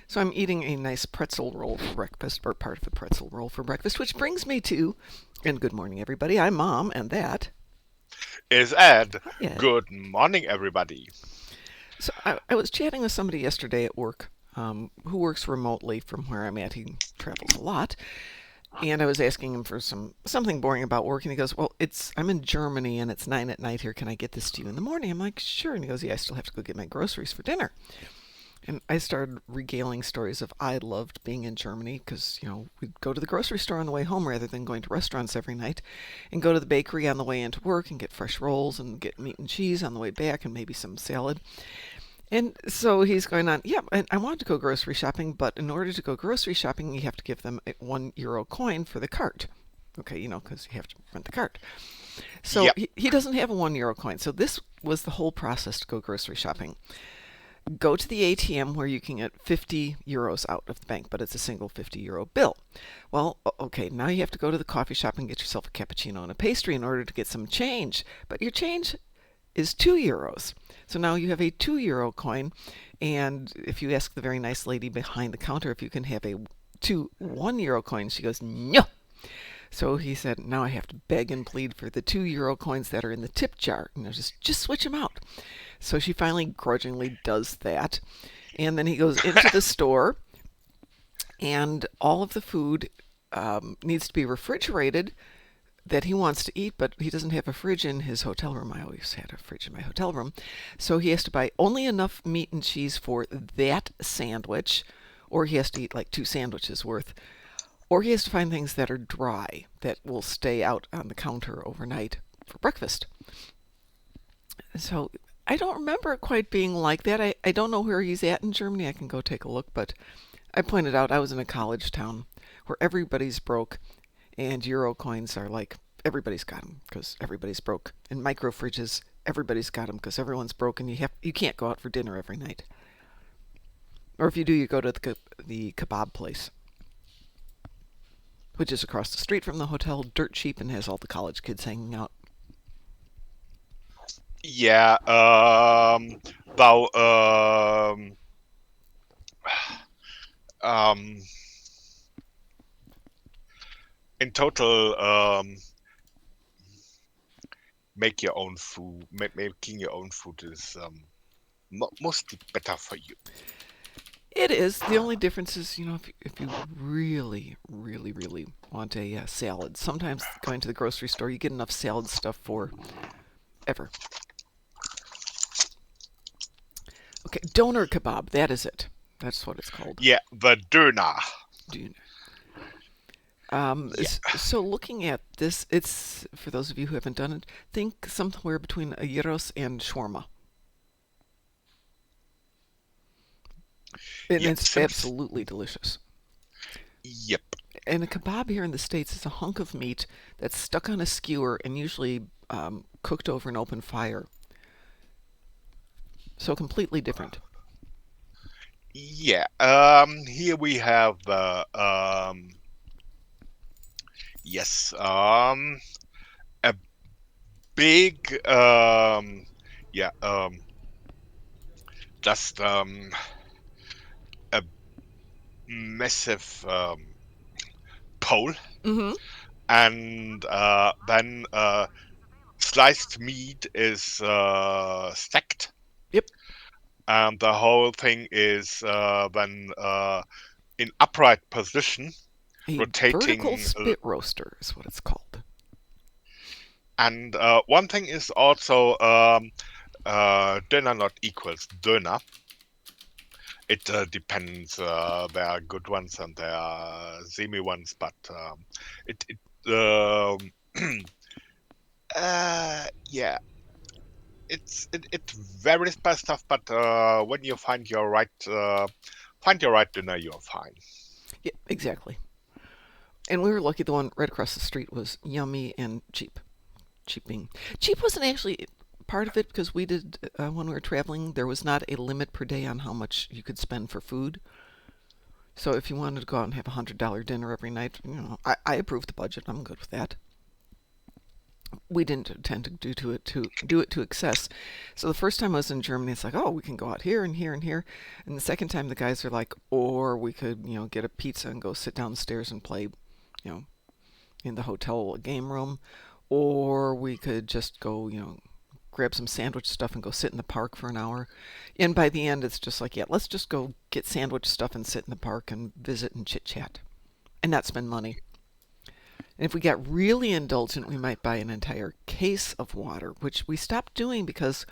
So I'm eating a nice pretzel roll for breakfast, or part of a pretzel roll for breakfast, which brings me to, and good morning, everybody. I'm Mom, and that. Is Ed. Hi, Ed. Good morning, everybody. So I was chatting with somebody yesterday at work who works remotely from where I'm at. He travels a lot. And I was asking him for something boring about work, and he goes, "Well, I'm in Germany and it's 9 at night here. Can I get this to you in the morning?" I'm like, "Sure." And he goes, "Yeah, I still have to go get my groceries for dinner." And I started regaling stories of I loved being in Germany because, we'd go to the grocery store on the way home rather than going to restaurants every night, and go to the bakery on the way into work and get fresh rolls and get meat and cheese on the way back and maybe some salad. And so he's going on, yeah, and I wanted to go grocery shopping, but in order to go grocery shopping, you have to give them a €1 coin for the cart. Okay, because you have to rent the cart. So Yep. he doesn't have a €1 coin. So this was the whole process to go grocery shopping. Go to the ATM where you can get €50 out of the bank, but it's a single €50 bill. Well, okay, now you have to go to the coffee shop and get yourself a cappuccino and a pastry in order to get some change. But your change is €2. So now you have a €2 coin. And if you ask the very nice lady behind the counter if you can have a two €1 coins, she goes, no. So he said, now I have to beg and plead for the €2 coins that are in the tip jar. Just switch them out. So she finally grudgingly does that. And then he goes into the store, and all of the food needs to be refrigerated that he wants to eat, but he doesn't have a fridge in his hotel room. I always had a fridge in my hotel room. So he has to buy only enough meat and cheese for that sandwich, or he has to eat like two sandwiches worth, or he has to find things that are dry that will stay out on the counter overnight for breakfast. So I don't remember it quite being like that. I don't know where he's at in Germany. I can go take a look, but I pointed out I was in a college town where everybody's broke, and euro coins are like everybody's got them because everybody's broke. And micro fridges, everybody's got them because everyone's broke, and you can't go out for dinner every night. Or if you do, you go to the kebab place, which is across the street from the hotel, dirt cheap, and has all the college kids hanging out. Yeah. About um, in total, make your own food. Making your own food is mostly better for you. It is. The only difference is, if you really, really, really want a salad, sometimes going to the grocery store, you get enough salad stuff for ever. Okay, doner kebab, that is it. That's what it's called. Yeah, the Döner. Do you Yeah. so looking at this, it's for those of you who haven't done it, think somewhere between a gyros and shawarma, and Yeah. it's Sims. absolutely delicious. Yep. And a kebab here in the States is a hunk of meat that's stuck on a skewer and usually cooked over an open fire. So completely different. Yeah. Here we have yes. A big yeah. Just a massive pole, Mm-hmm. and then sliced meat is stacked, Yep. and the whole thing is then in upright position, A vertical rotating. spit roaster is what it's called. And one thing is also döner not equals döner. It depends. There are good ones and there are semi ones, but it yeah, it varies by stuff. But when you find your right dinner, you're fine. Yeah, exactly. And we were lucky the one right across the street was yummy and cheap. Cheap wasn't actually part of it because we did when we were traveling. There was not a limit per day on how much you could spend for food. So if you wanted to go out and have $100 dinner every night, I approved the budget. I'm good with that. we didn't tend to do it to excess. So the first time I was in Germany, it's like, oh, we can go out here and here and here. And the second time, the guys are like, or we could, get a pizza and go sit downstairs and play, you know, in the hotel game room, or we could just go, grab some sandwich stuff and go sit in the park for an hour. And by the end, it's just like, yeah, let's just go get sandwich stuff and sit in the park and visit and chit chat and not spend money. And if we got really indulgent, we might buy an entire case of water, which we stopped doing because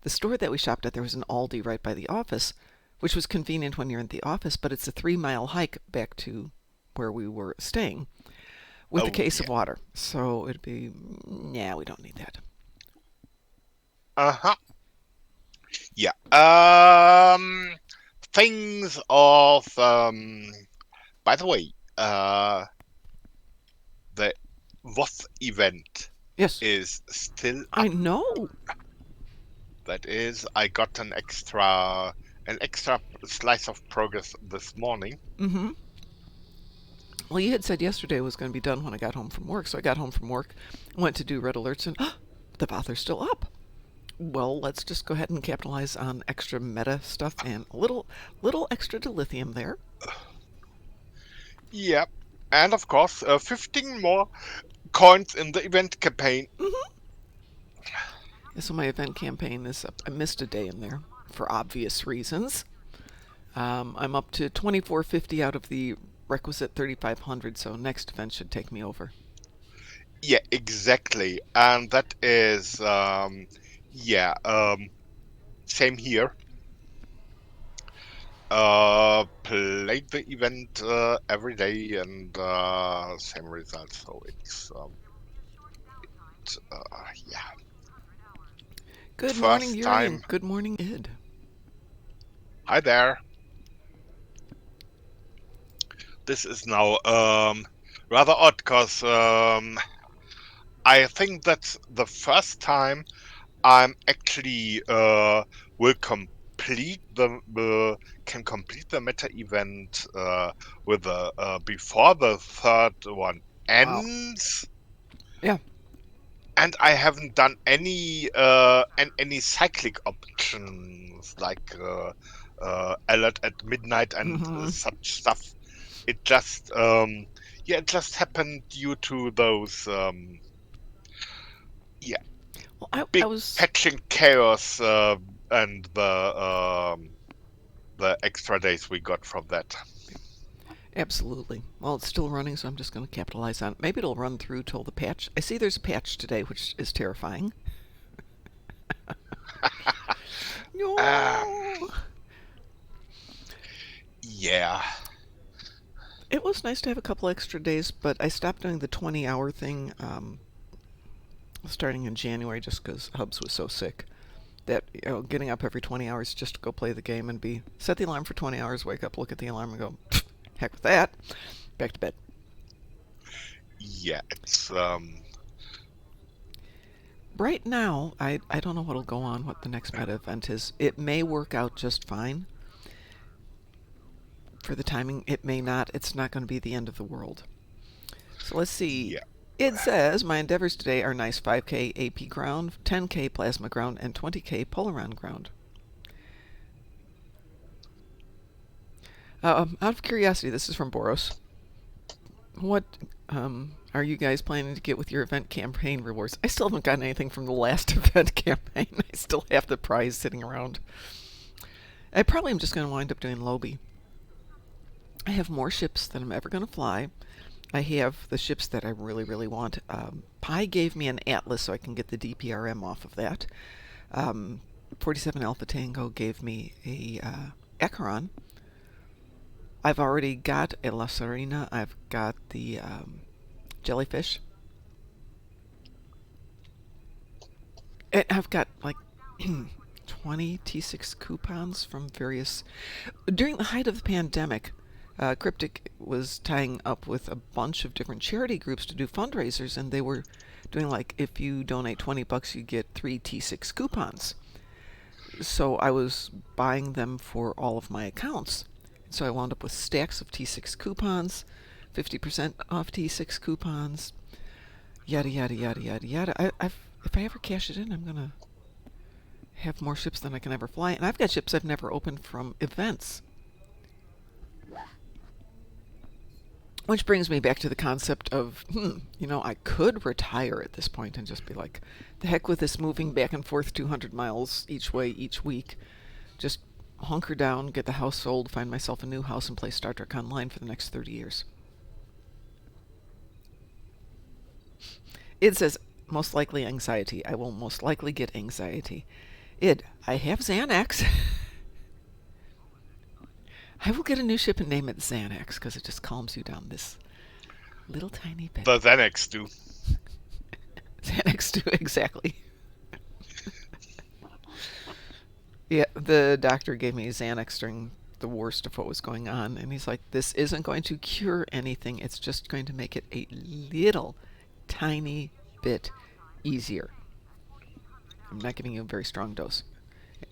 the store that we shopped at, there was an Aldi right by the office, which was convenient when you're in the office, but it's a 3 mile hike back to where we were staying with a Oh, case yeah. of water. So it'd be, yeah, we don't need that. Uh-huh. Yeah. Things of by the way, the WOS event Yes, is still I up. know. That is, I got an extra slice of progress this morning. Mm-hmm. Well, you had said yesterday it was going to be done when I got home from work. So I got home from work, went to do red alerts, and the author's still up. Well, let's just go ahead and capitalize on extra meta stuff and a little extra dilithium there. Yeah. And of course, 15 more coins in the event campaign. Mm-hmm. So my event campaign is up. I missed a day in there for obvious reasons. I'm up to 2450 out of the requisite 3500, so next event should take me over. Yeah, exactly. And that is, yeah, same here. Played the event every day and same results. So yeah, Good morning, first Yuri, time. and good morning, Id. Hi there. This is now rather odd because I think that's the first time I'm actually will complete can complete the meta event with the before the third one Wow. ends, Yeah. and I haven't done any cyclic options like alert at midnight and Mm-hmm. such stuff. It just yeah, it just happened due to those yeah, Well, I big was patching chaos and the extra days we got from that. absolutely. Well, it's still running, so I'm just going to capitalize on it. Maybe it'll run through till the patch. I see there's a patch today, which is terrifying. Um, No. yeah, It was nice to have a couple extra days, but I stopped doing the 20-hour thing starting in January just because Hubs was so sick that getting up every 20 hours just to go play the game and be set the alarm for 20 hours, wake up, look at the alarm, and go, heck with that, back to bed. yeah, it's Right now, I don't know what'll go on, what the next meta event is. It may work out just fine for the timing. It may not. It's not going to be the end of the world. So let's see. yeah. It says my endeavors today are nice 5K AP ground, 10K plasma ground, and 20K Polaron ground. Out of curiosity, this is from Boros. What are you guys planning to get with your event campaign rewards? I still haven't gotten anything from the last event campaign. I still have the prize sitting around. I probably am just going to wind up doing Lobby. I have more ships than I'm ever going to fly. I have the ships that I really, really want. Pi gave me an Atlas so I can get the DPRM off of that. 47 Alpha Tango gave me a Acheron. I've already got a La Serena. I've got the Jellyfish. And I've got like 20 T6 coupons from various. During the height of the pandemic, Cryptic was tying up with a bunch of different charity groups to do fundraisers, and they were doing like if you donate $20, you get 3 T6 coupons. So I was buying them for all of my accounts. So I wound up with stacks of T6 coupons, 50% off T6 coupons. yada yada yada yada yada. If I ever cash it in, I'm gonna have more ships than I can ever fly, and I've got ships I've never opened from events. Which brings me back to the concept of, I could retire at this point and just be like, the heck with this moving back and forth 200 miles each way each week. Just hunker down, get the house sold, find myself a new house, and play Star Trek Online for the next 30 years. It says, most likely anxiety. I will most likely get anxiety. I have Xanax. I will get a new ship and name it Xanax because it just calms you down this little tiny bit. The Xanax do. Xanax too, exactly. Yeah, the doctor gave me Xanax during the worst of what was going on, and he's like, this isn't going to cure anything. It's just going to make it a little tiny bit easier. I'm not giving you a very strong dose.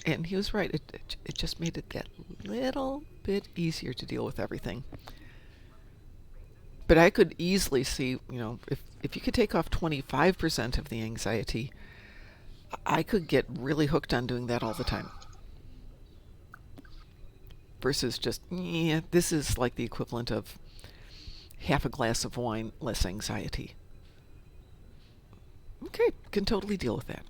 And he was right. It just made it that little bit easier to deal with everything. But I could easily see, if you could take off 25% of the anxiety, I could get really hooked on doing that all the time. Versus just, this is like the equivalent of half a glass of wine, less anxiety. Okay, can totally deal with that.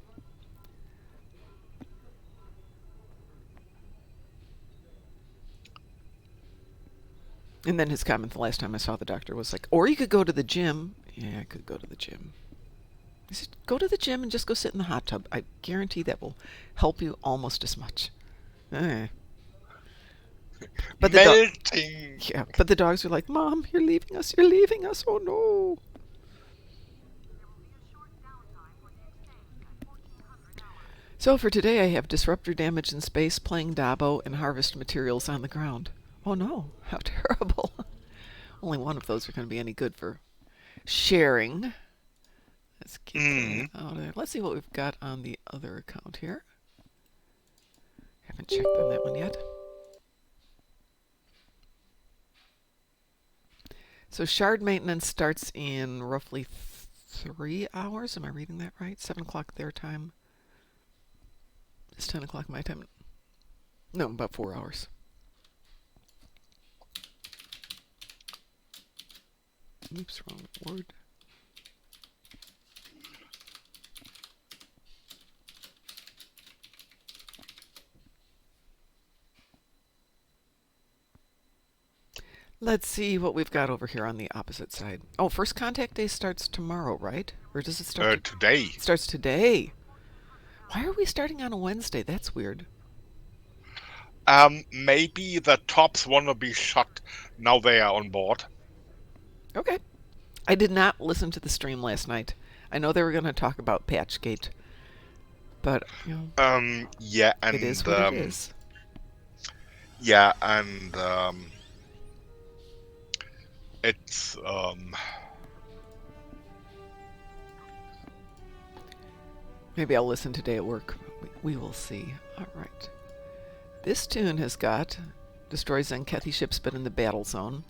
And then his comment the last time I saw the doctor was like, or you could go to the gym. Yeah, I could go to the gym. He said, go to the gym and just go sit in the hot tub. I guarantee that will help you almost as much. But Melting. But the dogs are like, Mom, you're leaving us. You're leaving us. Oh, no. So for today, I have disruptor damage in space, playing Dabo, and harvest materials on the ground. Oh no, how terrible. Only one of those are going to be any good for sharing. Let's get that out of there. Let's see what we've got on the other account here. Haven't checked on that one yet. So shard maintenance starts in roughly 3 hours. Am I reading that right? 7 o'clock their time. It's 10 o'clock my time. No, about 4 hours. Oops, wrong word. Let's see what we've got over here on the opposite side. Oh, first contact day starts tomorrow, right? Or does it start today? It starts today. Why are we starting on a Wednesday? That's weird. Maybe the tops want to be shot now they are on board. Okay. I did not listen to the stream last night. I know they were going to talk about Patchgate, but yeah, and it is what it is. Yeah, and it's maybe I'll listen today at work. We will see. All right. This tune has got destroy Zenkethi ships but in the battle zone,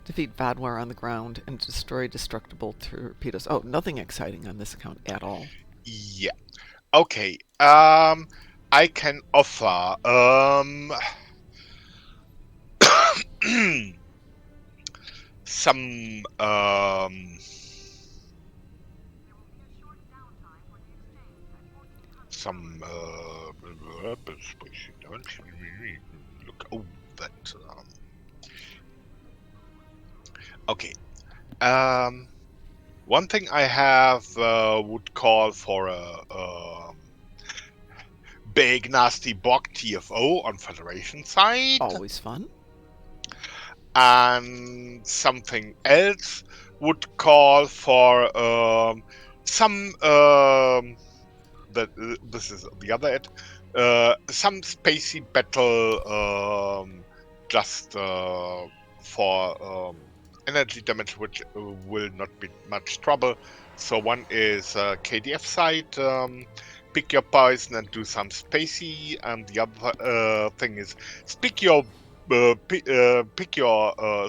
defeat Vadwar on the ground, and destroy destructible torpedoes. Oh, nothing exciting on this account at all. Yeah. Okay. I can offer some look. Oh, that. Okay. One thing I have would call for a big nasty Borg TFO on Federation side. Always fun. And something else would call for some this is the other end. Some spacey battle just for energy damage, which will not be much trouble. So one is KDF side, pick your poison and do some spacey, and the other thing is pick your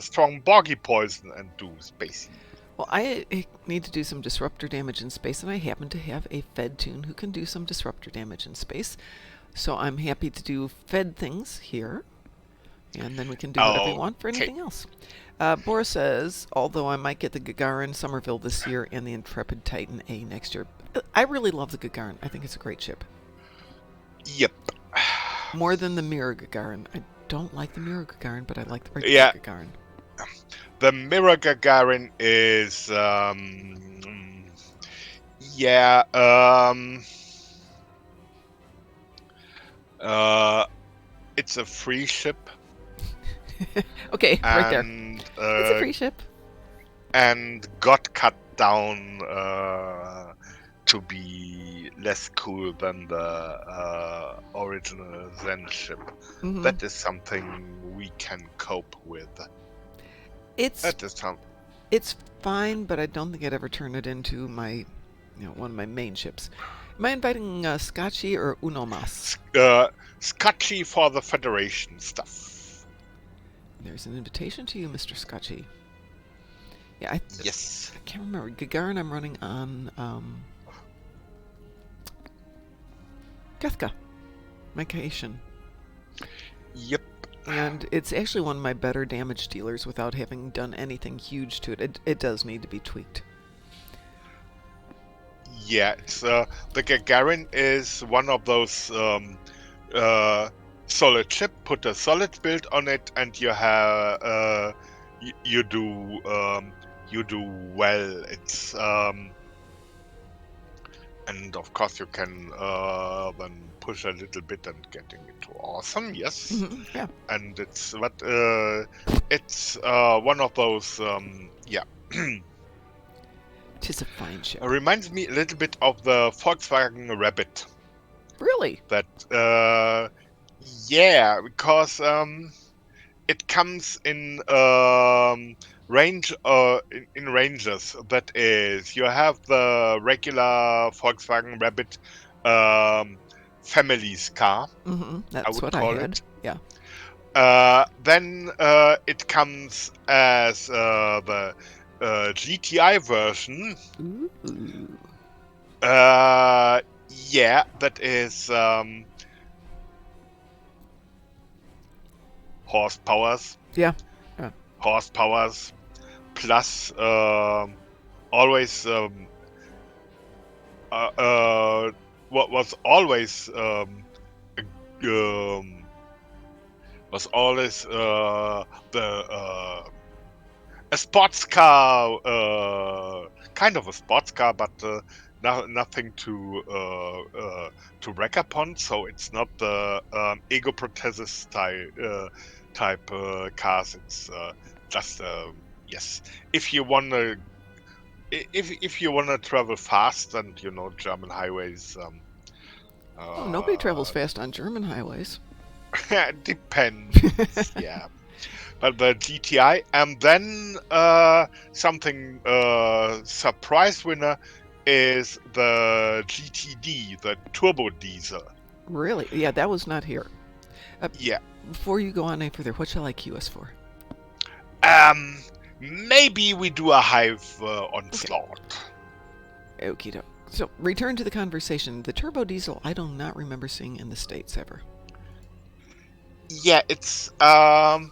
strong boggy poison and do spacey. Well, I need to do some disruptor damage in space, and I happen to have a Fed tune who can do some disruptor damage in space. So I'm happy to do Fed things here, and then we can do whatever you want for Okay. anything else. Boris says, although I might get the Gagarin Somerville this year and the Intrepid Titan A next year. I really love the Gagarin. I think it's a great ship. Yep. More than the Mirror Gagarin. I don't like the Mirror Gagarin, but I like the regular Yeah. Gagarin. The Mirror Gagarin is yeah it's a free ship. Okay, right there. And It's a free ship. and got cut down to be less cool than the original Zen ship. Mhm. That is something we can cope with. It's That is it's fine, but I don't think I'd ever turn it into my, one of my main ships. Am I inviting Scotchy or Unomas? sketchy for the Federation stuff. There's an invitation to you, Mr. Scotchy. Yeah, I Yes. can't remember. Gagarin I'm running on Kethka, Mycation. Yep. And it's actually one of my better damage dealers without having done anything huge to it. It does need to be tweaked. Yeah, it's the Gagarin is one of those solid chip. Put a solid build on it, and you have you do well. It's and of course you can then push a little bit and getting it to awesome. Yes, Yeah. and it's one of those yeah. Tis a fine ship. Reminds me a little bit of the Volkswagen Rabbit. Really? That yeah, because it comes in range in ranges. That is, you have the regular Volkswagen Rabbit family's car. That's would what call I had. it. Yeah. Then it comes as the GTI version. Ooh. Yeah, that is horsepowers. Yeah. Horsepowers plus always what was always the a sports car, kind of a sports car, but nothing to rack upon. So it's not the ego prothesis type cars. It's just yes. If you wanna travel fast and German highways. Nobody travels fast on German highways. Depends. Yeah. But the GTI, and then something surprise winner is the GTD, the turbo diesel. Really? Yeah, that was not here. Yeah. Before you go on any further, what shall I queue us for? Maybe we do a hive onslaught. Okie doke. So, return to the conversation. The turbo diesel, I do not remember seeing in the States ever. Yeah, it's that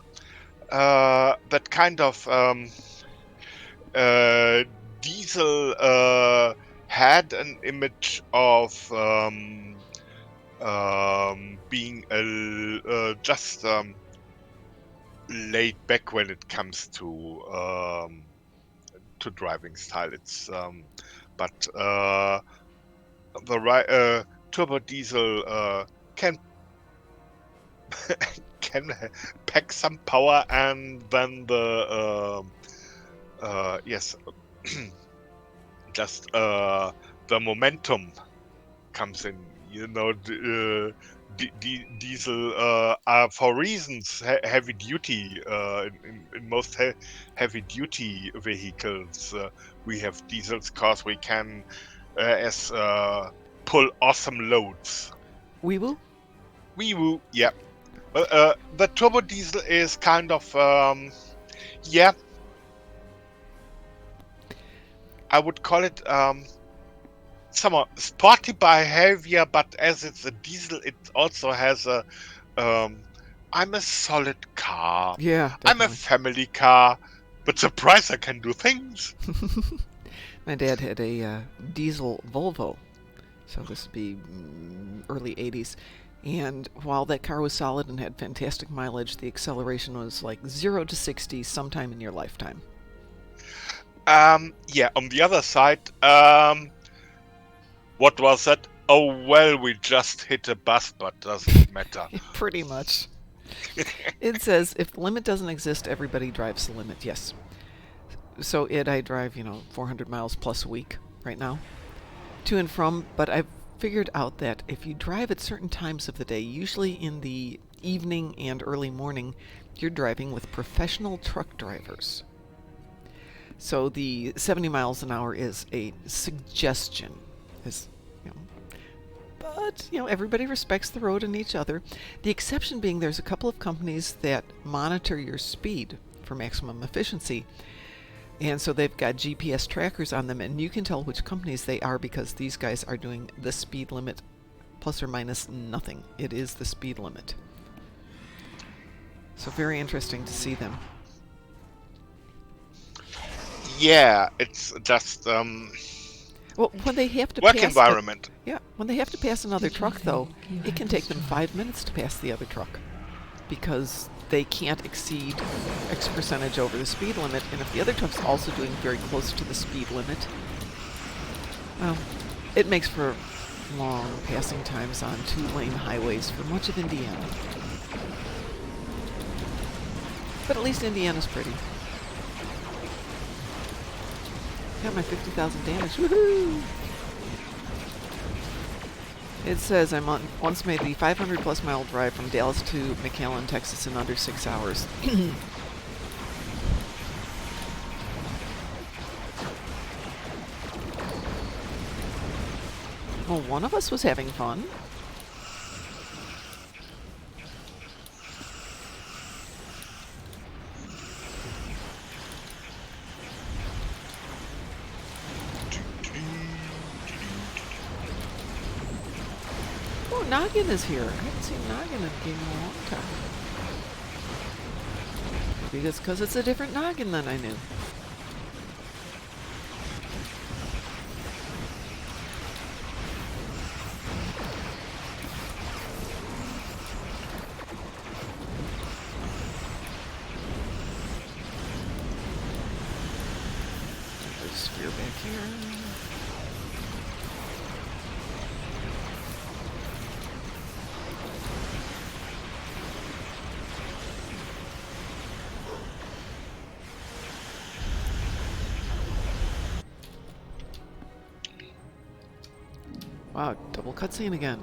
kind of diesel had an image of being just laid back when it comes to driving style. It's but the turbo diesel can pack some power, and then the yes, just the momentum comes in. Diesel are for reasons heavy duty. In most heavy duty vehicles, we have diesels because we can pull awesome loads. Weewoo? Weewoo, yeah. The turbo diesel is kind of yeah. I would call it some sporty behavior, but as it's a diesel, it also has a I'm a solid car. Yeah, I'm a definitely. family car, but surprise, I can do things. My dad had a diesel Volvo, so this would be early 80s. And while that car was solid and had fantastic mileage, the acceleration was like 0 to 60 sometime in your lifetime. Yeah, on the other side, what was that? Oh, well, we just hit a bus, but doesn't matter. Pretty much. It says if the limit doesn't exist, everybody drives the limit. Yes. So I drive, 400 miles plus a week right now to and from, but I've figured out that if you drive at certain times of the day, usually in the evening and early morning, you're driving with professional truck drivers. So the 70 miles an hour is a suggestion. But everybody respects the road and each other. The exception being there's a couple of companies that monitor your speed for maximum efficiency. And so they've got GPS trackers on them, and you can tell which companies they are because these guys are doing the speed limit plus or minus nothing. It is the speed limit. So very interesting to see them. Yeah, it's just Well, when they have to work pass environment. when they have to pass another truck, though, it can take them 5 minutes to pass the other truck because they can't exceed X percentage over the speed limit. And if the other truck's also doing very close to the speed limit, well, it makes for long passing times on 2-lane highways for much of Indiana. But at least Indiana's pretty. Got my 50,000 damage. Woohoo! It says I once made the 500 plus mile drive from Dallas to McAllen, Texas in under 6 hours. Well, one of us was having fun. Oh, Noggin is here. I haven't seen Noggin in a game in a long time. Maybe it's because it's a different Noggin than I knew. There's a spear back here. Wow, double cutscene again.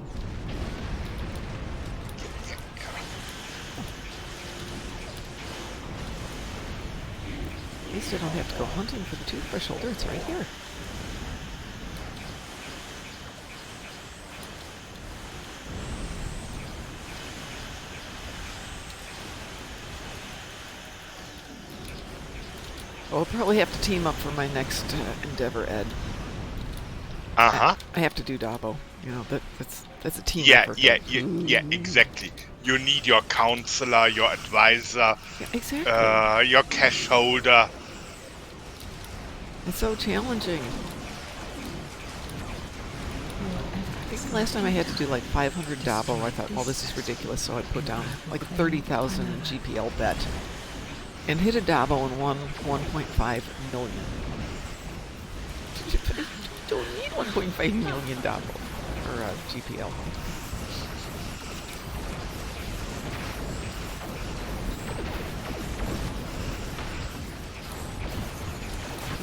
At least I don't have to go hunting for the toothbrush holder. It's right here. I'll probably have to team up for my next endeavor, Ed. Uh-huh. I have to do Dabo. That's a team Yeah, effort. yeah, exactly. You need your counselor, your advisor, Yeah, exactly. your cash holder. It's so challenging. I think the last time I had to do like 500 Dabo, I thought, well, this is ridiculous, so I put down like 30,000 GPL bet and hit a Dabo and won 1.5 million. You don't need 1.5 million Dabo for GPL.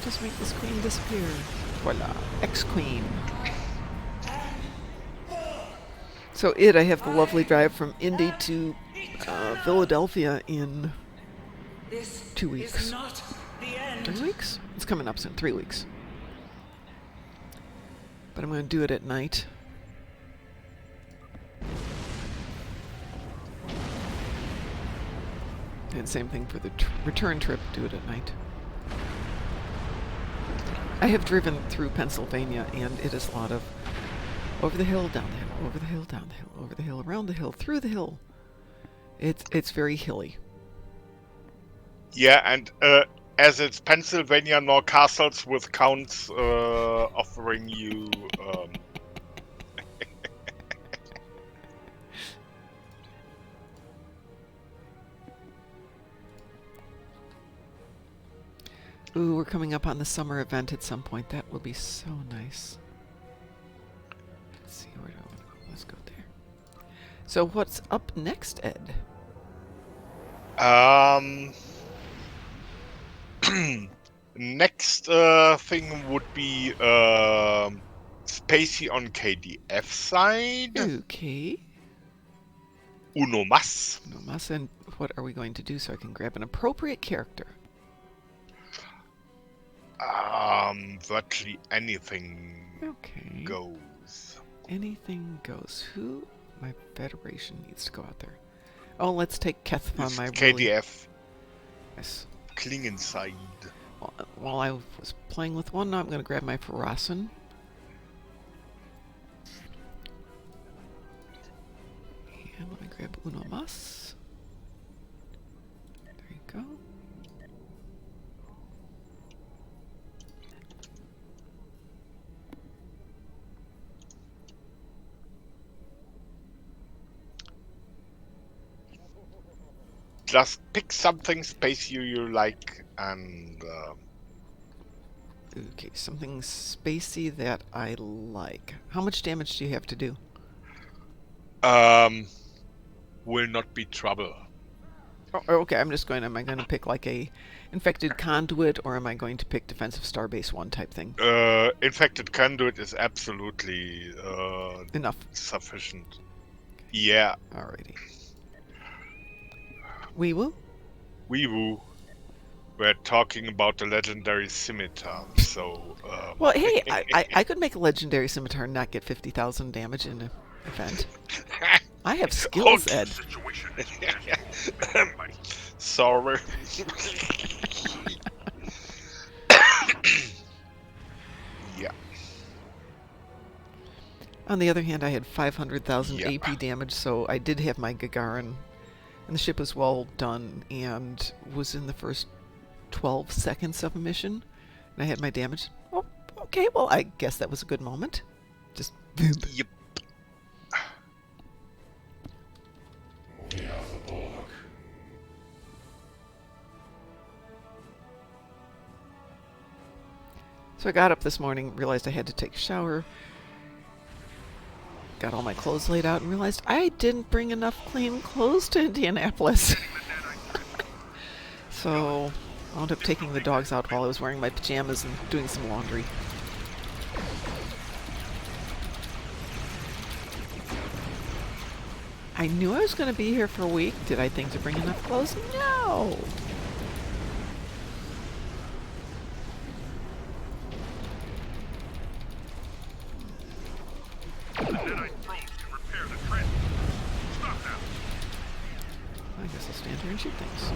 Just make this queen disappear. Voila. Ex-queen. So I have the lovely drive from Indy to Philadelphia in 2 weeks. 3 weeks? It's coming up soon. 3 weeks. But I'm going to do it at night. And same thing for the return trip. Do it at night. I have driven through Pennsylvania, and it is a lot of over the hill, down the hill, over the hill, down the hill, over the hill, around the hill, through the hill. It's very hilly. Yeah, and as it's Pennsylvania, no castles with counts offering you. Ooh, we're coming up on the summer event at some point. That will be so nice. Let's see, where do I want to go? Let's go there. So what's up next, Ed? Next thing would be Spacey on KDF side. Okay. Uno Mas. No mas, and what are we going to do so I can grab an appropriate character? Virtually anything Okay. goes. Anything goes. Who? My Federation needs to go out there. Oh, let's take Keth on It's my KDF. Yes. Klingenside. While I was playing with one, now I'm going to grab my Farasin. And let me grab Uno Mas. There you go. Just pick something Spacey you like and. Okay, something spacey that I like. How much damage do you have to do? Will not be trouble. Oh, okay, am I going to pick like a infected conduit, or am I going to pick defensive starbase 1 type thing? Infected conduit is absolutely Enough. sufficient. Yeah. Alrighty. Wee woo? Wee woo. We're talking about the legendary scimitar, so. Well, hey, I could make a legendary scimitar and not get 50,000 damage in an event. I have skills, Ed. Sorry. Yeah. On the other hand, I had 500,000 Yeah. AP damage, so I did have my Gagarin, and the ship was well done and was in the first 12 seconds of a mission, and I had my damage. Oh, okay, well, I guess that was a good moment. Just boom. Yep. So I got up this morning, realized I had to take a shower, got all my clothes laid out, and realized I didn't bring enough clean clothes to Indianapolis. So I wound up taking the dogs out while I was wearing my pajamas and doing some laundry. I knew I was going to be here for a week. Did I think to bring enough clothes? No! I guess I'll stand here and shoot things.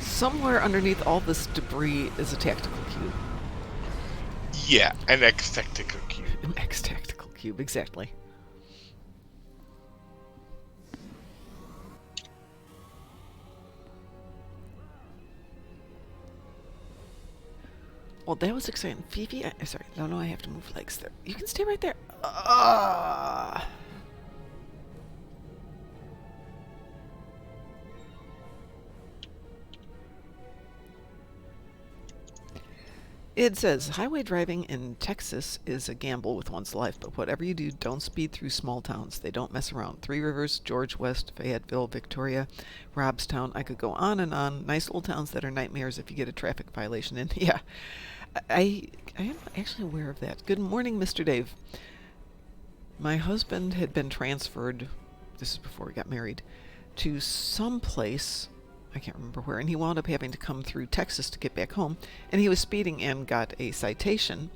Somewhere underneath all this debris is a tactical cube. Yeah, an X-Tactical Cube. An X-Tactical cube, exactly. Well, that was exciting. Phoebe, sorry, no, I have to move legs there. You can stay right there. It says highway driving in Texas is a gamble with one's life, but whatever you do, don't speed through small towns. They don't mess around. Three Rivers, George West, Fayetteville, Victoria, Robstown. I could go on and on. Nice little towns that are nightmares if you get a traffic violation. And yeah, I am actually aware of that. Good morning, Mr. Dave. My husband had been transferred, this is before we got married, to some place, I can't remember where, and he wound up having to come through Texas to get back home, and he was speeding and got a citation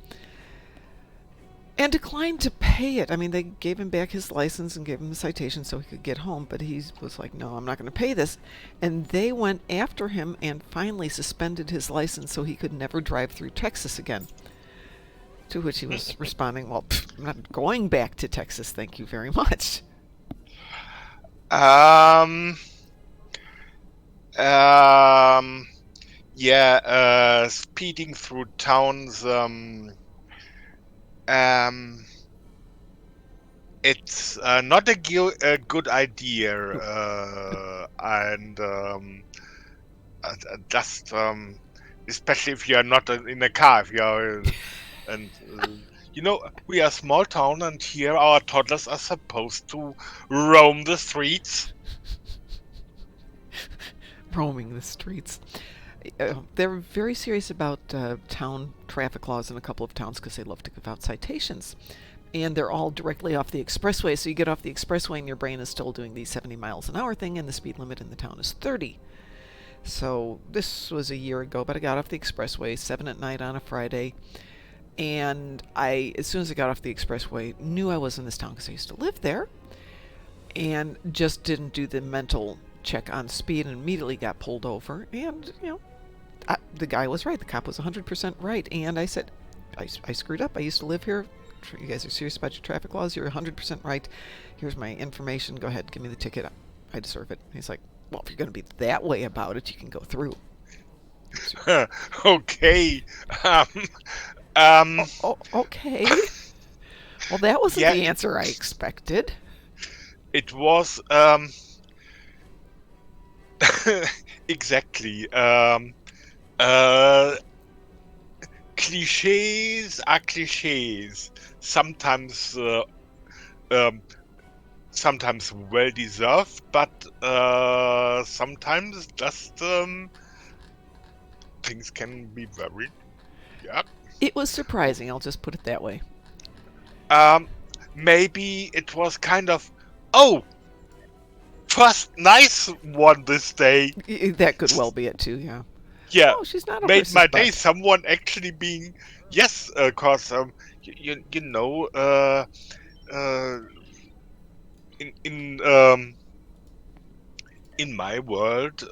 and declined to pay it. I mean, they gave him back his license and gave him the citation so he could get home, but he was like, no, I'm not going to pay this. And they went after him and finally suspended his license so he could never drive through Texas again. To which he was responding, well, I'm not going back to Texas, thank you very much. Yeah, speeding through towns, it's not a good idea, and just especially if you're not in a car, if you're and we are a small town, and here our toddlers are supposed to roam the streets. Roaming the streets. They're very serious about town traffic laws in a couple of towns because they love to give out citations. And they're all directly off the expressway, so you get off the expressway and your brain is still doing the 70 miles an hour thing, and the speed limit in the town is 30. So this was a year ago, but I got off the expressway, 7 at night on a Friday, and as soon as I got off the expressway, knew I was in this town because I used to live there, and just didn't do the mental check on speed and immediately got pulled over. And, the guy was right. The cop was 100% right. And I said, I screwed up. I used to live here. You guys are serious about your traffic laws. You're 100% right. Here's my information. Go ahead. Give me the ticket. I deserve it. And he's like, well, if you're going to be that way about it, you can go through. Okay. Okay. Well, that wasn't the answer I expected. It was exactly. Cliches are cliches. Sometimes sometimes well deserved, but sometimes just things can be very It was surprising, I'll just put it that way. Maybe it was kind of, first nice one this day. That could well be it too, yeah. Yeah, Oh, she's not a made my horse's day. butt. Someone actually being cause in my world,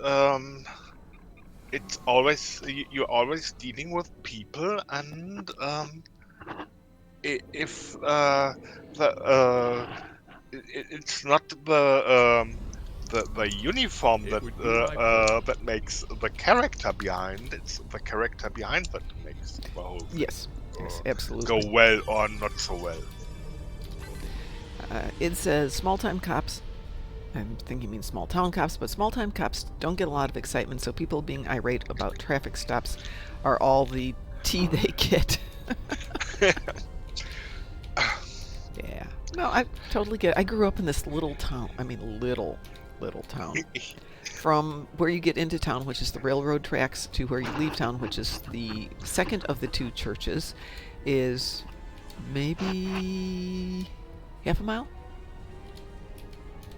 it's always you're always dealing with people, and if it's not the uniform that makes the character behind. It's the character behind that makes the whole thing, Yes, absolutely. go well or not so well. It says small-time cops. I think he means small-town cops, but small-time cops don't get a lot of excitement, so people being irate about traffic stops are all the tea they get. Yeah. No, I totally get it. I grew up in this little town. I mean, little town. From where you get into town, which is the railroad tracks, to where you leave town, which is the second of the two churches, is maybe half a mile?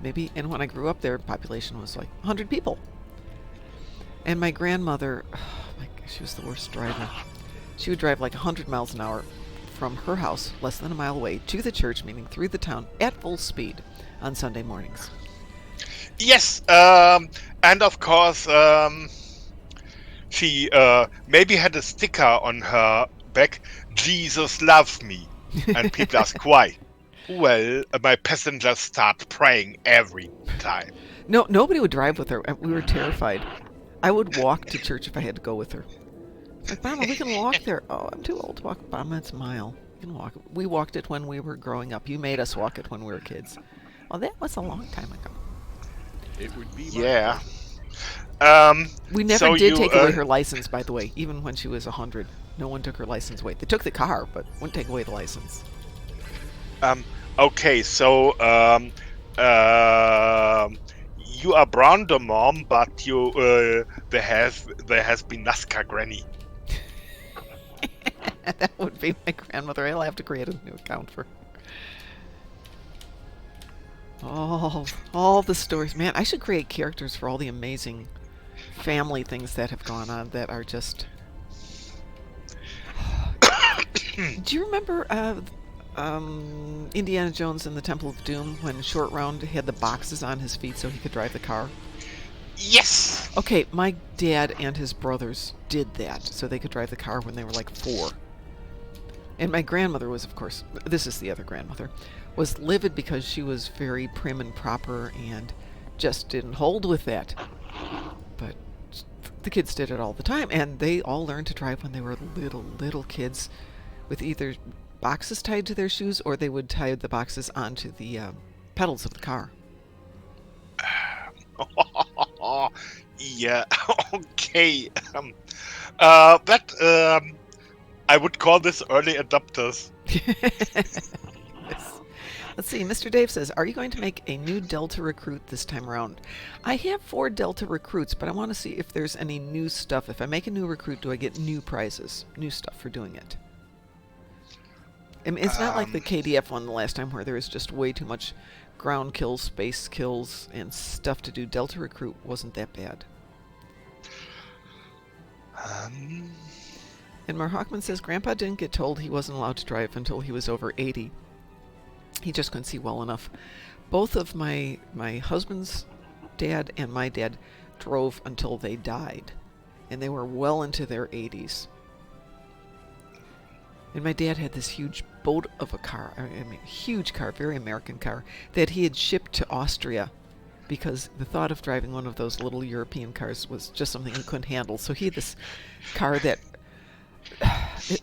Maybe. And when I grew up there, population was like 100 people. And my grandmother, she was the worst driver. She would drive like 100 miles an hour from her house, less than a mile away, to the church, meaning through the town, at full speed on Sunday mornings. Yes, and of course, she maybe had a sticker on her back, Jesus loves me. And people ask why. Well, my passengers start praying every time. No, nobody would drive with her. We were terrified. I would walk to church if I had to go with her. Like, Mama, we can walk there. Oh, I'm too old to walk. Mama, it's a mile. We can walk. We walked it when we were growing up. You made us walk it when we were kids. Well, that was a long time ago. It would be Yeah. We never So did you, take away her license, by the way, even when she was 100. No one took her license away. They took the car, but wouldn't take away the license. um, okay, so you are brown the mom, but you there has been Nazca Granny. That would be my grandmother. I'll have to create a new account for all the stories. Man, I should create characters for all the amazing family things that have gone on that are just. Do you remember Indiana Jones and the Temple of Doom when Short Round had the boxes on his feet so he could drive the car? Yes. Okay, my dad and his brothers did that so they could drive the car when they were like 4. And my grandmother was, of course, this is the other grandmother, was livid because she was very prim and proper and just didn't hold with that. But the kids did it all the time, and they all learned to drive when they were little kids with either boxes tied to their shoes or they would tie the boxes onto the pedals of the car. Yeah. Okay. I would call this early adopters. Yes. Let's see. Mr. Dave says, are you going to make a new Delta recruit this time around? I have 4 Delta recruits, but I want to see if there's any new stuff. If I make a new recruit, do I get new prizes, new stuff for doing it? I mean, it's not like the KDF one the last time where there was just way too much ground kills, space kills, and stuff to do. Delta recruit wasn't that bad. And Mar Hawkman says, Grandpa didn't get told he wasn't allowed to drive until he was over 80. He just couldn't see well enough. Both of my husband's dad and my dad drove until they died. And they were well into their 80s. And my dad had this huge boat of a car, I mean, huge car, very American car, that he had shipped to Austria because the thought of driving one of those little European cars was just something he couldn't handle. So he had this car that,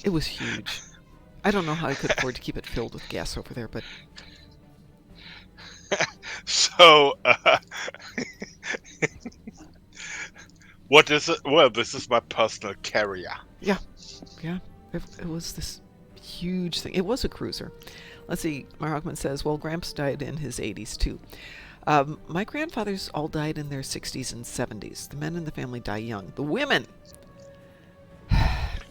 it was huge. I don't know how I could afford to keep it filled with gas over there, but... So, what is it? Well, this is my personal carrier. Yeah. It was this huge thing. It was a cruiser. Let's see. Mar Hawkman says, well, Gramps died in his 80s, too. My grandfathers all died in their 60s and 70s. The men in the family die young. The women...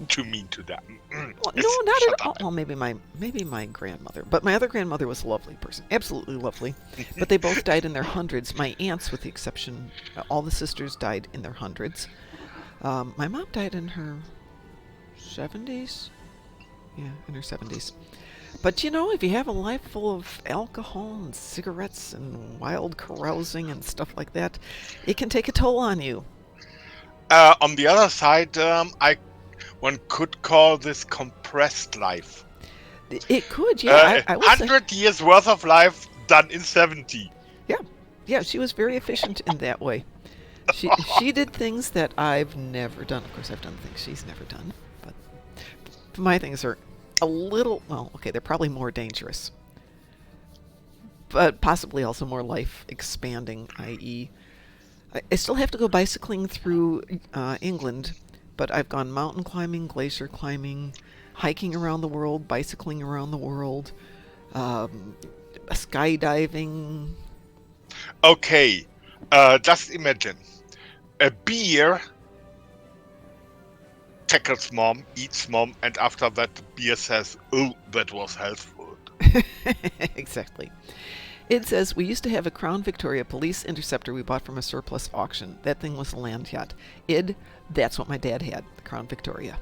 Too mean to them. Well, no, not at all. Well, maybe my grandmother. But my other grandmother was a lovely person. Absolutely lovely. But they both died in their hundreds. My aunts, with the exception... all the sisters died in their hundreds. My mom died in her... 70s? Yeah, in her 70s. But you know, if you have a life full of alcohol and cigarettes and wild carousing and stuff like that, it can take a toll on you. On the other side, one could call this compressed life. It could, yeah. I would 100 years worth of life done in 70. Yeah, she was very efficient in that way. She did things that I've never done. Of course, I've done things she's never done. But my things are a little, well, okay, they're probably more dangerous. But possibly also more life expanding, i.e. I still have to go bicycling through England, but I've gone mountain climbing, glacier climbing, hiking around the world, bicycling around the world, skydiving. Okay, just imagine. A beer tackles mom, eats mom, and after that the beer says, oh, that was health food. Exactly. It says, we used to have a Crown Victoria police interceptor we bought from a surplus auction. That thing was a land yacht. That's what my dad had, the Crown Victoria.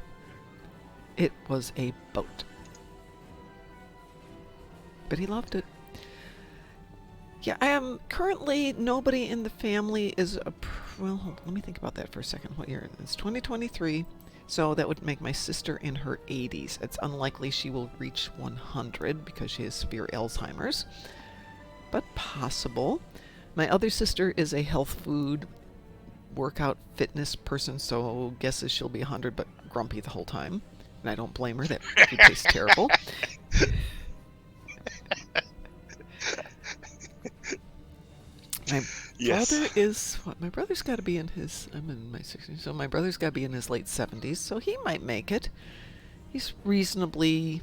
It was a boat. But he loved it. Yeah, I am currently, nobody in the family is, well, hold on, let me think about that for a second. What year? It's 2023, so that would make my sister in her 80s. It's unlikely she will reach 100 because she has severe Alzheimer's. But possible. My other sister is a health food workout fitness person, so guesses she'll be 100 but grumpy the whole time. And I don't blame her. That food tastes terrible. Brother Yes. is what? My brother's got to be in his. I'm in my 60s, so my brother's got to be in his late 70s, so he might make it. He's reasonably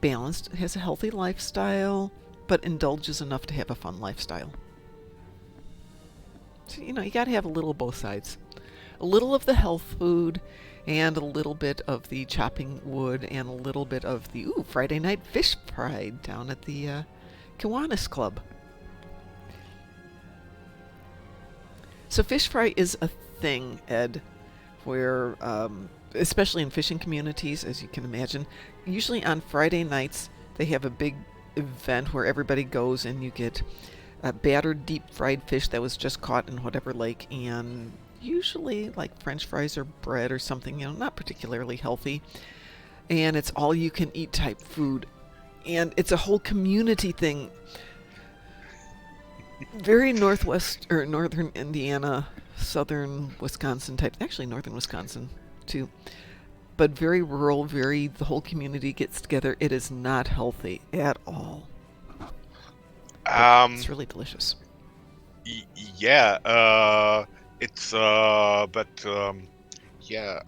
balanced, has a healthy lifestyle, but indulges enough to have a fun lifestyle. So, you got to have a little of both sides. A little of the health food, and a little bit of the chopping wood, and a little bit of the Friday night fish fry down at the Kiwanis Club. So fish fry is a thing, Ed, where, especially in fishing communities, as you can imagine, usually on Friday nights they have a big event where everybody goes and you get battered deep fried fish that was just caught in whatever lake, and usually like French fries or bread or something, not particularly healthy. And it's all you can eat type food. And it's a whole community thing. Very northwest or northern Indiana, southern Wisconsin type. Actually, northern Wisconsin too. But very rural, the whole community gets together. It is not healthy at all. But Um, it's really delicious. yeah, it's, but, yeah,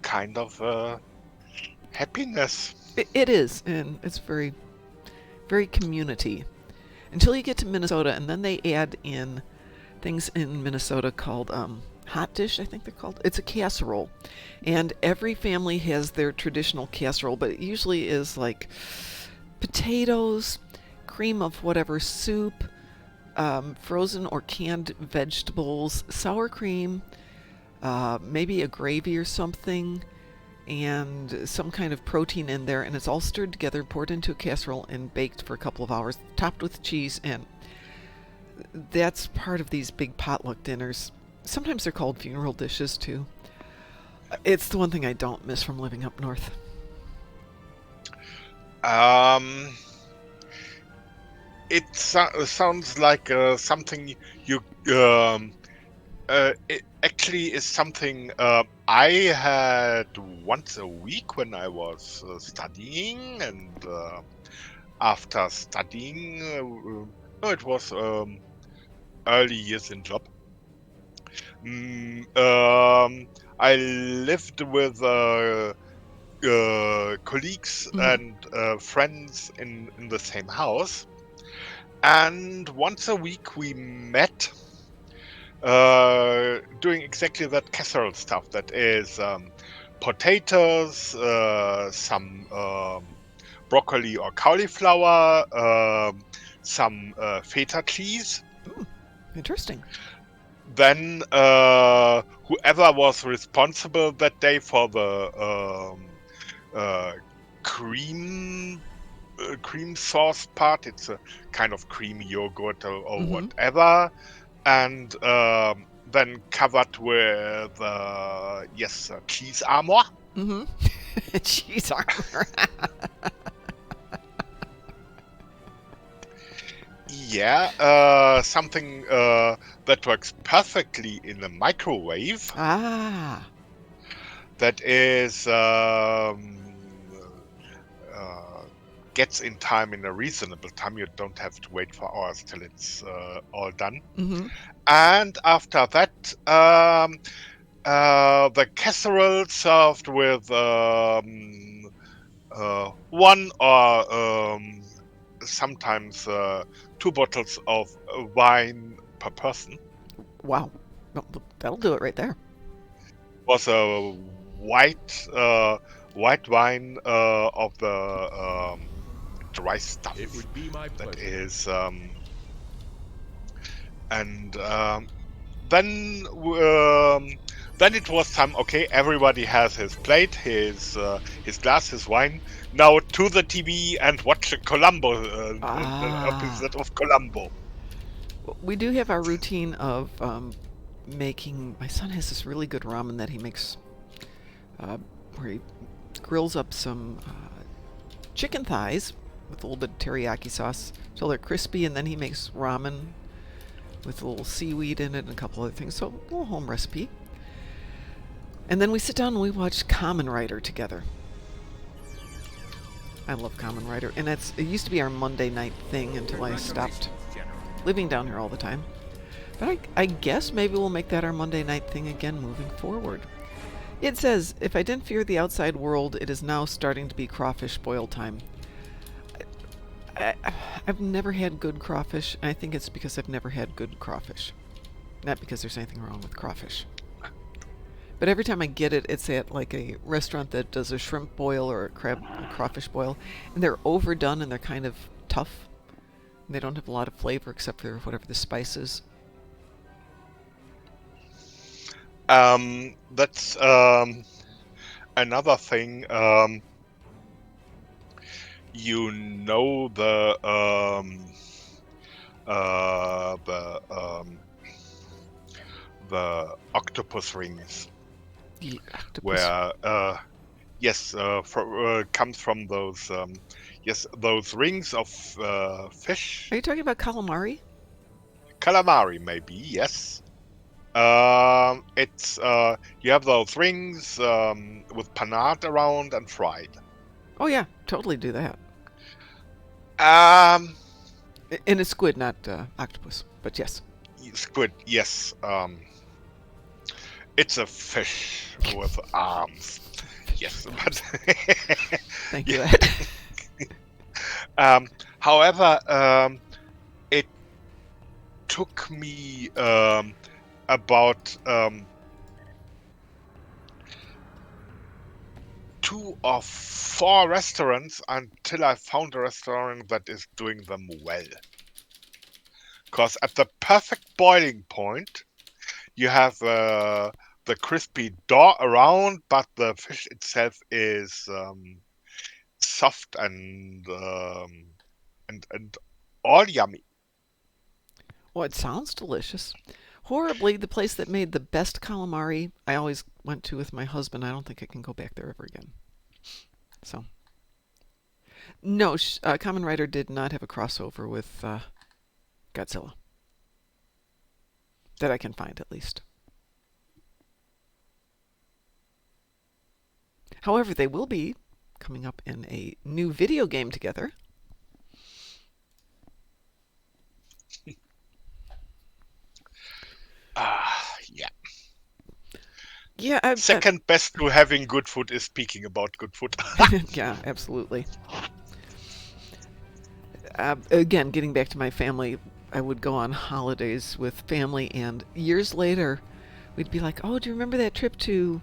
kind of, happiness. It is, and it's very, very community. Until you get to Minnesota, and then they add in things in Minnesota called hot dish, I think they're called. It's a casserole. And every family has their traditional casserole, but it usually is like potatoes, cream of whatever soup, frozen or canned vegetables, sour cream, maybe a gravy or something, and some kind of protein in there, and it's all stirred together, poured into a casserole, and baked for a couple of hours, topped with cheese. And that's part of these big potluck dinners. Sometimes they're called funeral dishes too. It's the one thing I don't miss from living up north. Um, it sounds like something you it actually is something I had once a week when I was studying, and after studying, no, it was early years in job. I lived with colleagues and friends in the same house, and once a week we met, doing exactly that casserole stuff. That is potatoes, some broccoli or cauliflower, some feta cheese. Interesting. Then whoever was responsible that day for the cream sauce part, it's a kind of creamy yogurt or whatever, and then covered with cheese armor. Cheese armor. Yeah, something that works perfectly in a microwave. Ah. That is gets in time, in a reasonable time. You don't have to wait for hours till it's all done. And after that, the casserole served with one or sometimes 2 bottles of wine per person. Wow. That'll do it right there. Was a white wine of the dry stuff. It would be my pleasure. That is, and then it was time. Okay, everybody has his plate, his glass, his wine. Now to the TV and watch Columbo, the opposite of Columbo. We do have our routine of making. My son has this really good ramen that he makes, where he grills up some chicken thighs with a little bit of teriyaki sauce till they're crispy, and then he makes ramen with a little seaweed in it and a couple other things. So a little home recipe. And then we sit down and we watch Kamen Rider together. I love Kamen Rider, and it used to be our Monday night thing until I stopped living down here all the time. But I guess maybe we'll make that our Monday night thing again moving forward. It says, if I didn't fear the outside world, it is now starting to be crawfish boil time. I've never had good crawfish, and I think it's because I've never had good crawfish. Not because there's anything wrong with crawfish. But every time I get it, it's at like a restaurant that does a shrimp boil or a crawfish boil, and they're overdone and they're kind of tough. And they don't have a lot of flavor except for whatever the spice is. That's another thing. You know the octopus rings, The octopus. where yes, comes from those those rings of fish, Are you talking about calamari? calamari maybe, yes. It's you have those rings with panade around and fried. Oh yeah, totally do that. Um, And it's squid, not octopus. But yes. Squid, yes. It's a fish with arms. Yes, but Thank you, yeah. Ed. However, it took me about 2 or 4 restaurants until I found a restaurant that is doing them well. Because at the perfect boiling point, you have the crispy dough around, but the fish itself is soft and all yummy. Well, it sounds delicious. Horribly, the place that made the best calamari I always went to with my husband. I don't think I can go back there ever again. So, no, Kamen Rider did not have a crossover with Godzilla. That I can find, at least. However, they will be coming up in a new video game together. Yeah. Yeah, Second best to having good food is speaking about good food. yeah, absolutely. Again, getting back to my family, I would go on holidays with family, and years later, we'd be like, "Oh, do you remember that trip to,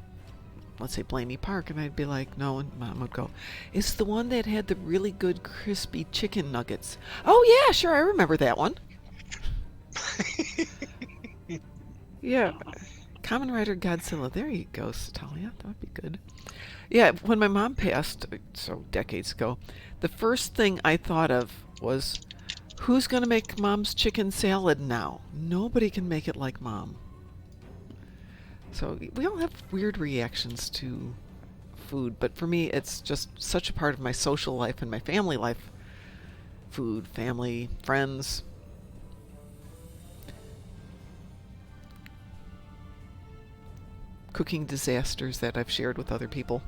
let's say, Blamey Park?" And I'd be like, "No," and Mom would go, "It's the one that had the really good crispy chicken nuggets." "Oh yeah, sure, I remember that one." Yeah, Kamen Rider Godzilla. There you go, Satalia. That would be good. Yeah, when my mom passed, so decades ago, the first thing I thought of was, who's going to make Mom's chicken salad now? Nobody can make it like Mom. So we all have weird reactions to food, but for me, it's just such a part of my social life and my family life. Food, family, friends. Cooking disasters that I've shared with other people.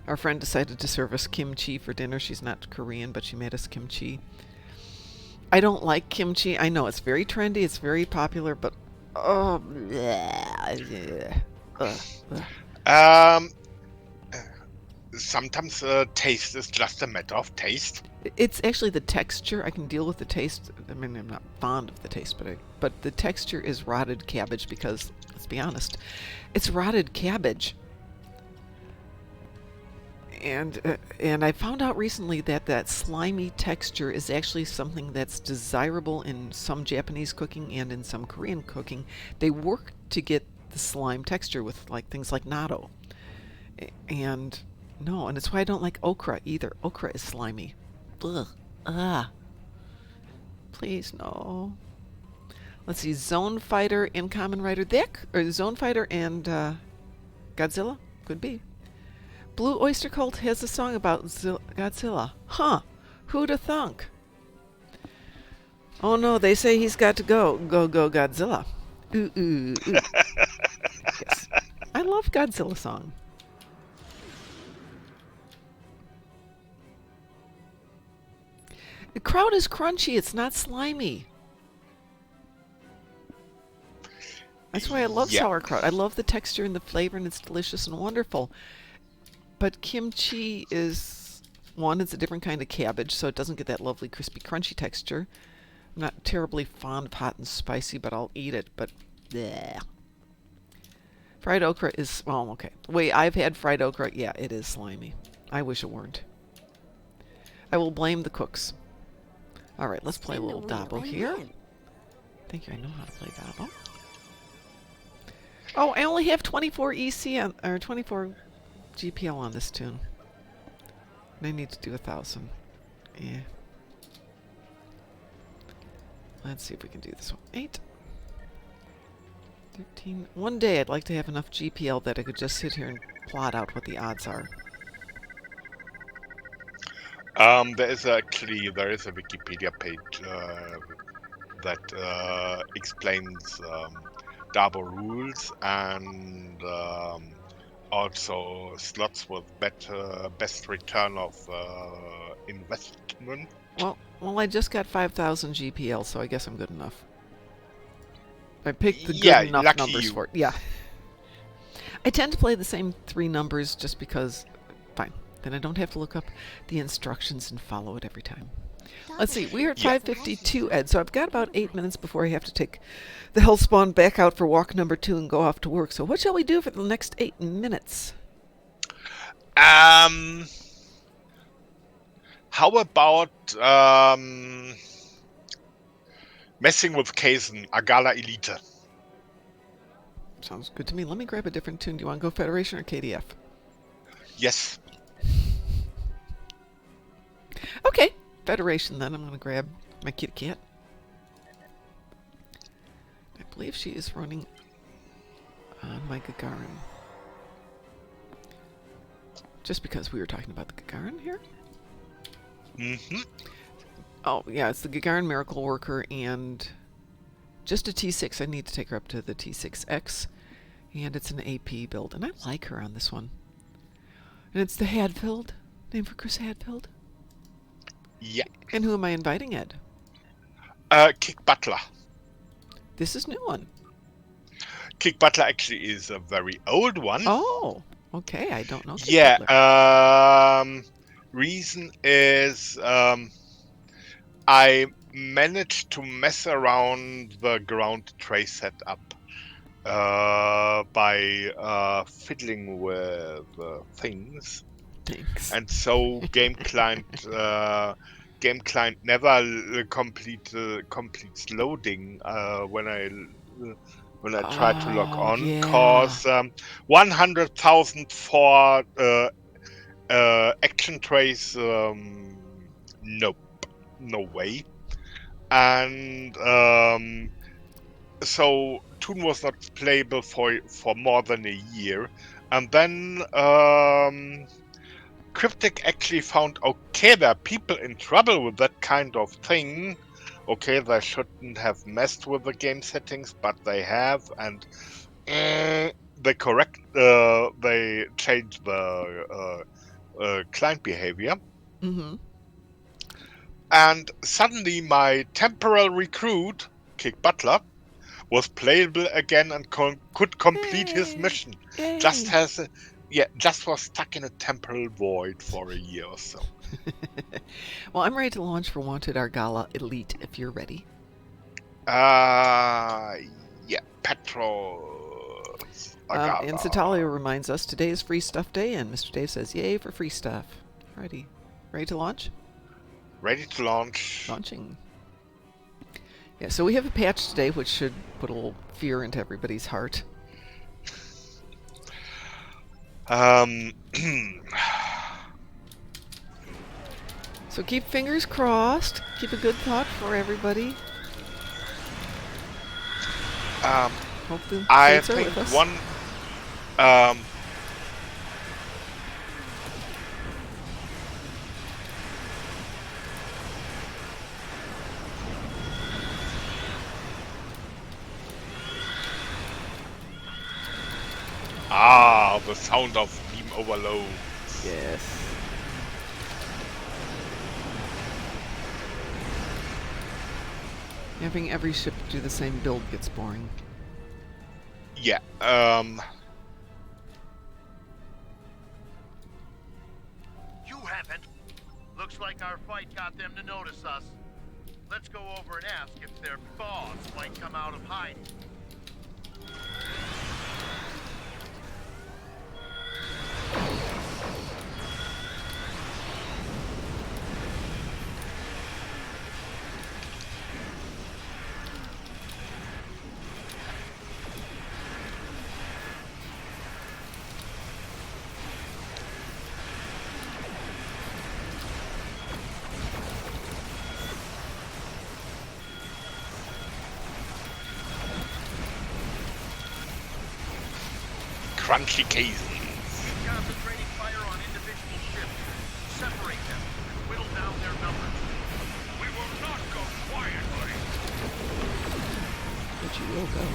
Our friend decided to serve us kimchi for dinner. She's not Korean, but she made us kimchi. I don't like kimchi. I know it's very trendy, it's very popular, but oh, bleh, um, Sometimes taste is just a matter of taste. it's actually the texture. I can deal with the taste. I mean, I'm not fond of the taste, but the texture is rotted cabbage because, let's be honest, it's rotted cabbage. And I found out recently that that slimy texture is actually something that's desirable in some Japanese cooking and in some Korean cooking. They work to get the slime texture with like things like natto. And no, and it's why I don't like okra either. Okra is slimy. Ugh. Ah. Please no. Let's see. Zone Fighter and Kamen Rider Dick, or Zone Fighter and Godzilla could be. Blue Oyster Cult has a song about Godzilla. Huh. Who'da thunk? Oh no, they say he's got to go. Go, go, Godzilla. Ooh, ooh, ooh. Yes. I love Godzilla song. The kraut is crunchy. It's not slimy. That's why I love Yeah. sauerkraut. I love the texture and the flavor, and it's delicious and wonderful. But kimchi is, one, it's a different kind of cabbage, so it doesn't get that lovely crispy crunchy texture. I'm not terribly fond of hot and spicy, but I'll eat it. But bleh. Fried okra is, well, okay. Wait, I've had fried okra. Yeah, it is slimy. I wish it weren't. I will blame the cooks. All right, let's play a little Dabo here. Thank you. I know how to play Dabo. Oh, I only have 24 EC on, or 24 GPL on this tune. And I need to do 1,000. Yeah. Let's see if we can do this one. 8. 13. One day I'd like to have enough GPL that I could just sit here and plot out what the odds are. There is a Wikipedia page that explains Dabo rules and also slots with best return of investment. Well, I just got 5,000 GPL, so I guess I'm good enough. I picked the good enough numbers for it. Yeah. I tend to play the same 3 numbers just because, fine. Then I don't have to look up the instructions and follow it every time. Let's see, we are at 5:52, Ed, so I've got about 8 minutes before I have to take the Hellspawn back out for walk number 2 and go off to work. So what shall we do for the next 8 minutes? How about messing with Kaizen, Agala Elite? Sounds good to me. Let me grab a different tune. Do you want to go Federation or KDF? Yes. Okay, Federation then. I'm going to grab my kitty cat. I believe she is running on my Gagarin. Just because we were talking about the Gagarin here? Mm-hmm. Oh, yeah, it's the Gagarin Miracle Worker and just a T6. I need to take her up to the T6X. And it's an AP build. And I like her on this one. And it's the Hadfield. Name for Chris Hadfield. Yeah. And who am I inviting, Ed? Kick Butler. This is a new one. Kick Butler actually is a very old one. Oh, okay. I don't know. Kick Butler. Reason is I managed to mess around the ground tray setup by fiddling with things. Thanks. And so game client never completes loading when I try to log on, yeah. cause 100,000 for action trays, nope, no way. And so Toon was not playable for more than a year, and then Cryptic actually found, okay, there are people in trouble with that kind of thing. Okay, they shouldn't have messed with the game settings, but they have, and they changed the client behavior. Mm-hmm. And suddenly my temporal recruit, Kick Butler, was playable again and could complete his mission. Yay. Just was stuck in a temporal void for a year or so. Well, I'm ready to launch for Wanted Argala Elite if you're ready. Petros. And Satalia reminds us today is Free Stuff Day, and Mr. Dave says, yay for free stuff. Ready to launch? Ready to launch. Launching. Yeah, so we have a patch today which should put a little fear into everybody's heart. So keep fingers crossed. Keep a good thought for everybody. Hope the I fates are think with us. one. The sound of beam overload. Yes. Having every ship do the same build gets boring. Yeah. You haven't. Looks like our fight got them to notice us. Let's go over and ask if their boss might come out of hiding. Crunchy cases. Keep concentrating fire on individual ships. Separate them and whittle down their numbers. We will not go quietly. But you will go.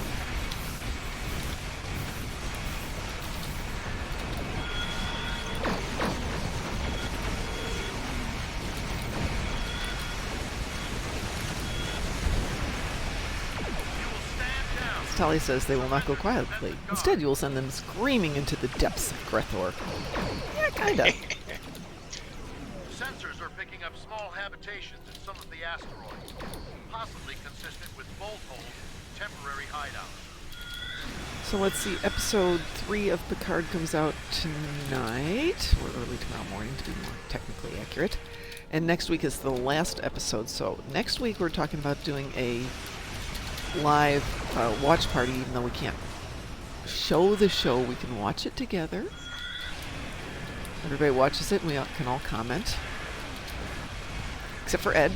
You will stand down. Tali says they will not go quietly. Instead, you will send them screaming into the depths of Grethor. Yeah, kinda. Sensors are picking up small habitations in some of the asteroids, possibly consistent with bolt holes, temporary hideouts. So let's see, episode 3 of Picard comes out tonight, or early tomorrow morning to be more technically accurate. And next week is the last episode, so next week we're talking about doing a live watch party, even though we can't show the show, we can watch it together. Everybody watches it and we can all comment. Except for Ed.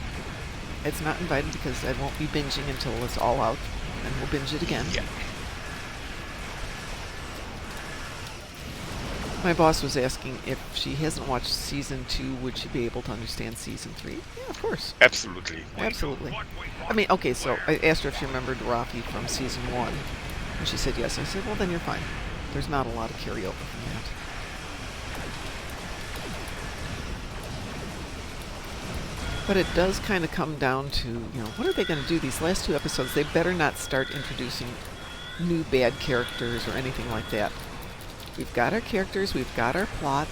Ed's not invited because Ed won't be binging until it's all out, and we'll binge it again. Yeah. My boss was asking if she hasn't watched season 2, would she be able to understand season 3? Yeah, of course. Absolutely. Absolutely. I mean, okay, so I asked her if she remembered Rafi from season 1, and she said yes. I said, well, then you're fine. There's not a lot of carryover from that. But it does kind of come down to, what are they going to do? These last 2 episodes, they better not start introducing new bad characters or anything like that. We've got our characters, we've got our plot.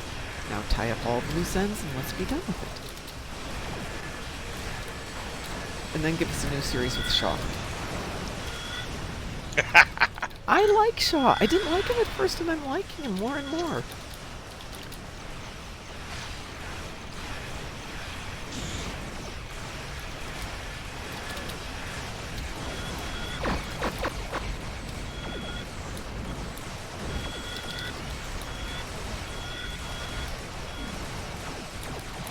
Now tie up all the loose ends and let's be done with it. And then give us a new series with Shaw. I like Shaw. I didn't like him at first, and I'm liking him more and more.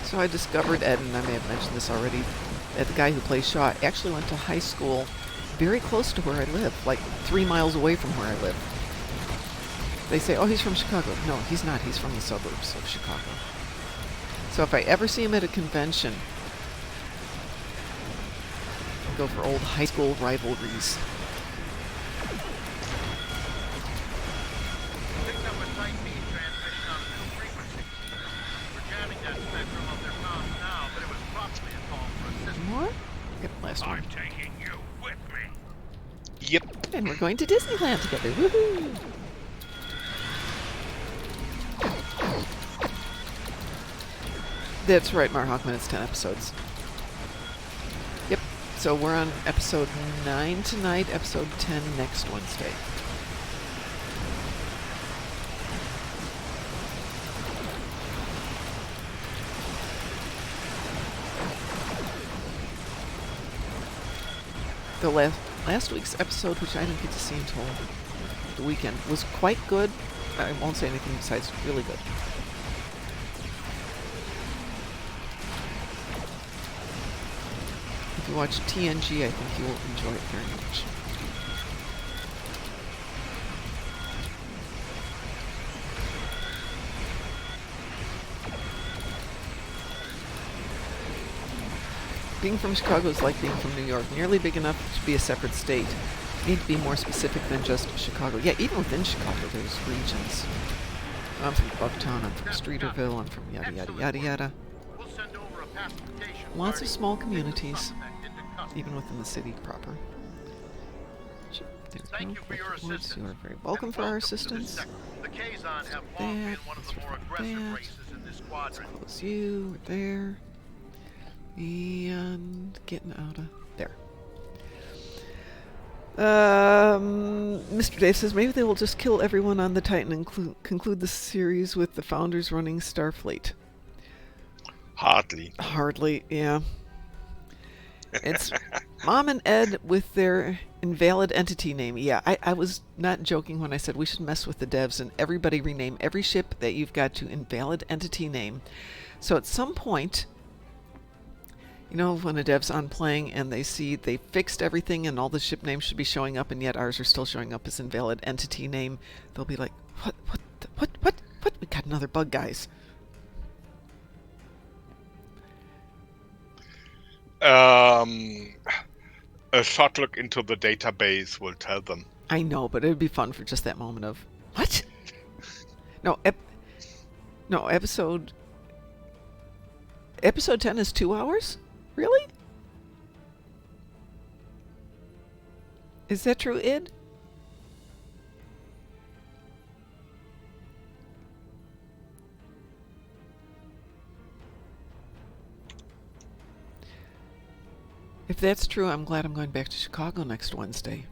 So I discovered Ed, and I may have mentioned this already, that the guy who plays Shaw actually went to high school very close to where I live, like 3 miles away from where I live. They say, oh, he's from Chicago. No, he's not. He's from the suburbs of Chicago. So if I ever see him at a convention, I'll go for old high school rivalries. Picked up a tight beam transmission on a new frequency. We're jamming that spectrum of their comms now, but it was probably a call for assistance. More? Get the last one. taking you with me. Yep. And we're going to Disneyland together. Woohoo! That's right, Mar Hawkman, it's 10 episodes. Yep, so we're on episode 9 tonight, episode 10 next Wednesday. The last week's episode, which I didn't get to see until the weekend, was quite good. I won't say anything besides really good. If you watch TNG, I think you will enjoy it very much. Being from Chicago is like being from New York, nearly big enough to be a separate state. You need to be more specific than just Chicago. Yeah, even within Chicago, there's regions. I'm from Bucktown, I'm from Streeterville, I'm from yada yada yada yada. We'll send over a pacification Lots of party. small communities. Suspect into custody. even within the city proper. There we Thank go. you for your Electric woods, assistance. you are very welcome and for our welcome to this assistance. sector. The Kazon have long been one of the more aggressive that. races in this quadrant. Close you, we're there. And getting out of there. Mr. Dave says maybe they will just kill everyone on the Titan and conclude the series with the founders running Starfleet. Hardly. Hardly, yeah. It's Mom and Ed with their invalid entity name. Yeah, I was not joking when I said we should mess with the devs and everybody rename every ship that you've got to invalid entity name. So at some point, you know, when a dev's on playing and they see they fixed everything and all the ship names should be showing up and yet ours are still showing up as invalid entity name, they'll be like, what? We got another bug, guys. A short look into the database will tell them. I know, but it would be fun for just that moment of, what? No, episode 10 is 2 hours? Really? Is that true, Id? If that's true, I'm glad I'm going back to Chicago next Wednesday.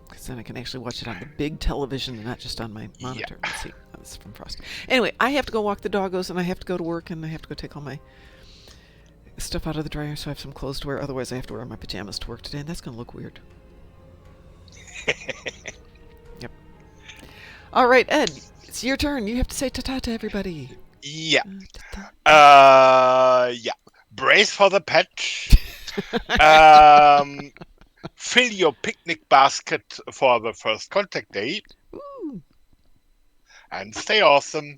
Because then I can actually watch it on the big television and not just on my monitor. Yeah. Let's see. That's from Frost. Anyway, I have to go walk the doggos and I have to go to work and I have to go take all my stuff out of the dryer so I have some clothes to wear. Otherwise, I have to wear my pajamas to work today and that's going to look weird. Yep. All right, Ed, it's your turn. You have to say ta-ta to everybody. Yeah. Ta-ta. Yeah. Brace for the patch. Fill your picnic basket for the first contact day. Ooh. And stay awesome.